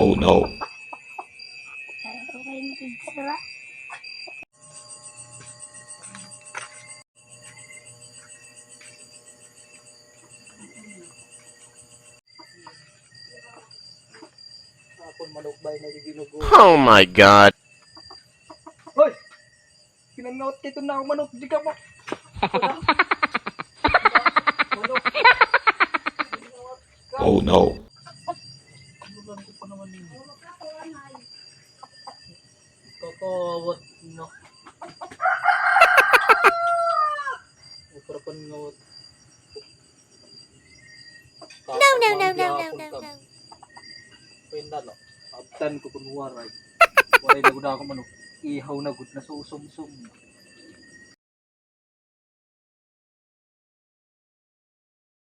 Oh no. Okay na sila. Akon manok bay na ginugo. Oh my god. Hoy! Pinangaot kito na ako manok. Di ka mo. Manok. Oh no. Bulan ko pa naman yun. Kakawat na. Ukarapan ngawat. No. Pwenda no. Abtan ko kunwaray. Waray na gud ako manok. Ihaw na gud na susum-sum.